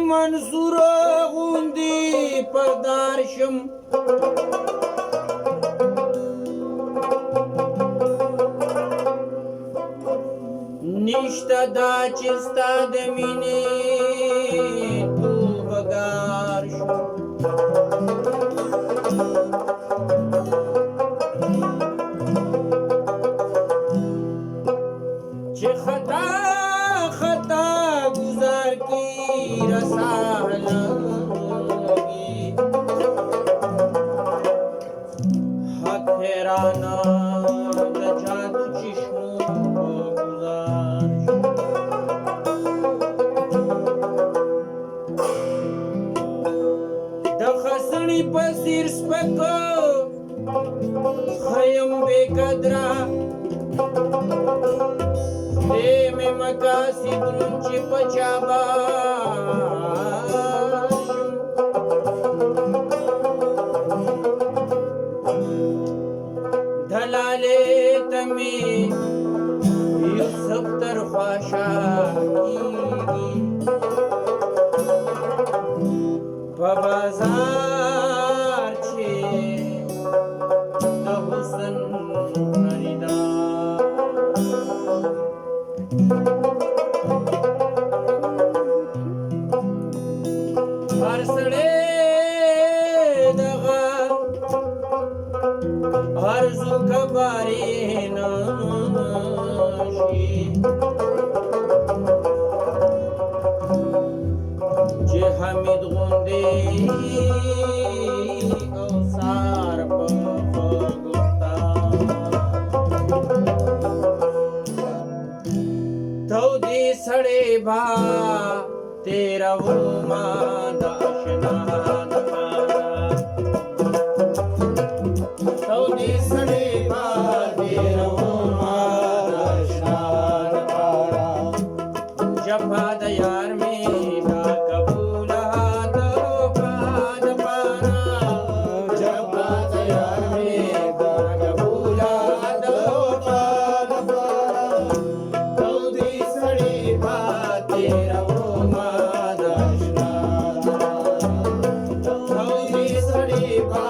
منصور غوندي پردار شم نشتا دا چې ستا د مینې توبهګار شم چې خطا خطا گزار کی رسال لگی حق حیرانا د جادو چشمو گزار د خسنی پسیر سپکو خیم بے قدرہ میں مکاسی درنچی پچابا دھلالے تمی یوسف تر خواشا کی ببازار چھے دا حسن خریدار ہر سڑے دغا ہر زوک باری ناشی جے حمید غندی او سار پا تو دی سڑے با تیرا وما داشنا دپارا تو دی سڑے با تیرا وما داشنا دپارا جفا دیار میں دا قبولا دو پا دپارا جفا دیار میں دا قبولا دو پا دپارا تو دی سڑے با تیرا وما داشنا تو دی سڑے با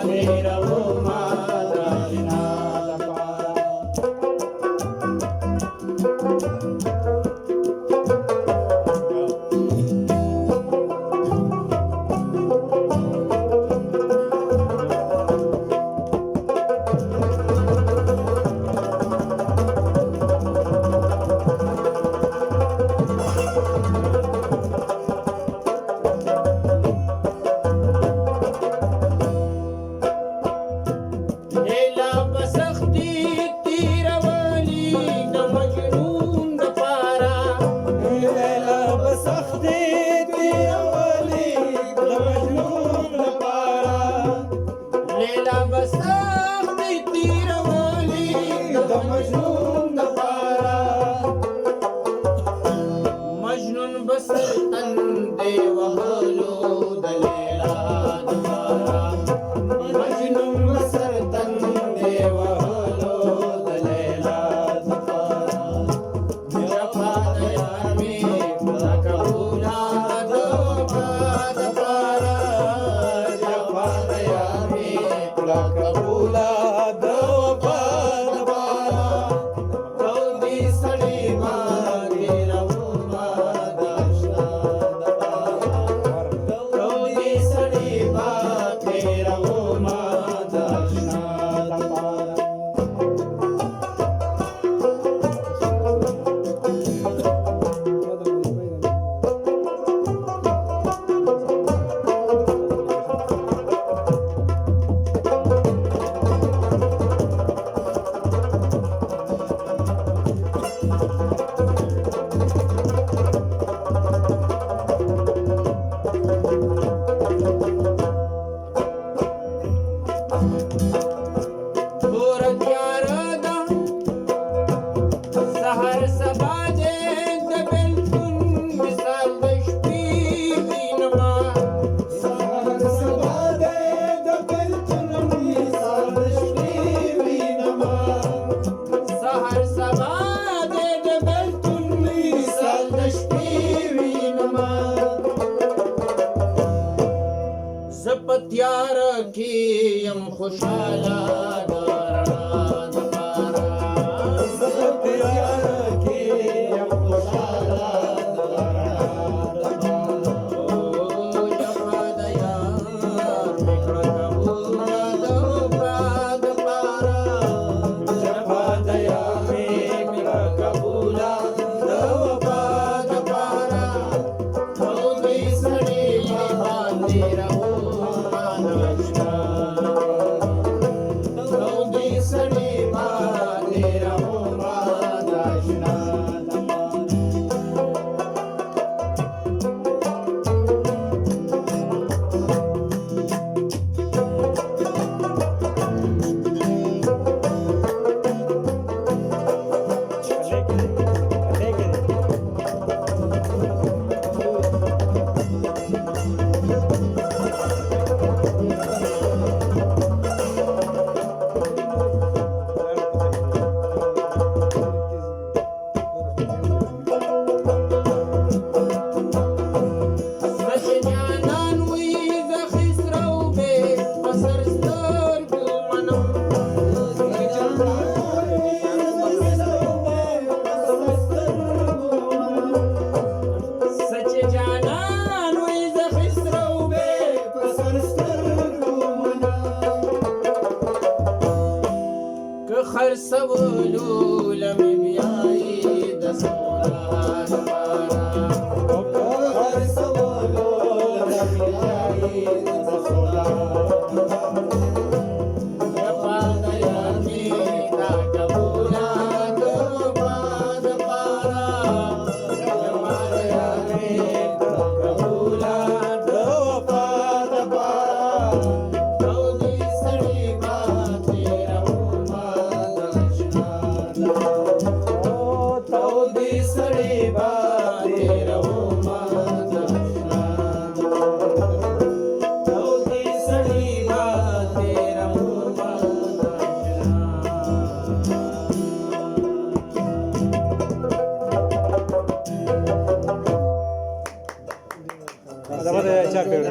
تیرا وما داشنا لیلا بسختی تیرا والی د مجنون د پارا لیلا بسختی تیرا والی د مجنون د پارا لیلا بسختی تیرا والی د مجنون د پارا مجنون بسر تن دے وحلو د لیلا د پارا مجنون بسر تن دے وحلو د لیلا د پارا جفا دیار میں خدا قبولا دو پا د پارا جفا دیار میں خدا قبولا دو پا د پارا تو دی سڑی با تیرا وما داشنا د پارا تو دی سڑی با تیرا وما تیار کې يم خوشاله د رڼا د پاره زه تیار کې یم خوشاله د رڼا د پاره او جفا د یار مې کړه قبوله د وفا د پاره جفا د یار مې کړه قبوله د وفا د پاره او دوی سړي په باندې روما ناشنا او دوی سړي باندې روما ناشنا خرڅولو لمې بیایي د سودا لپاره خرڅولو لمې بیایي د سودا جفا د یار مې کړه قبوله د وفا د پاره جفا د یار مې کړه قبوله د وفا د پاره او دوی سړي باندې روما تو دې سړي باندې روما ناشنا او دوی سړي باندې روما دا به چا پیوړ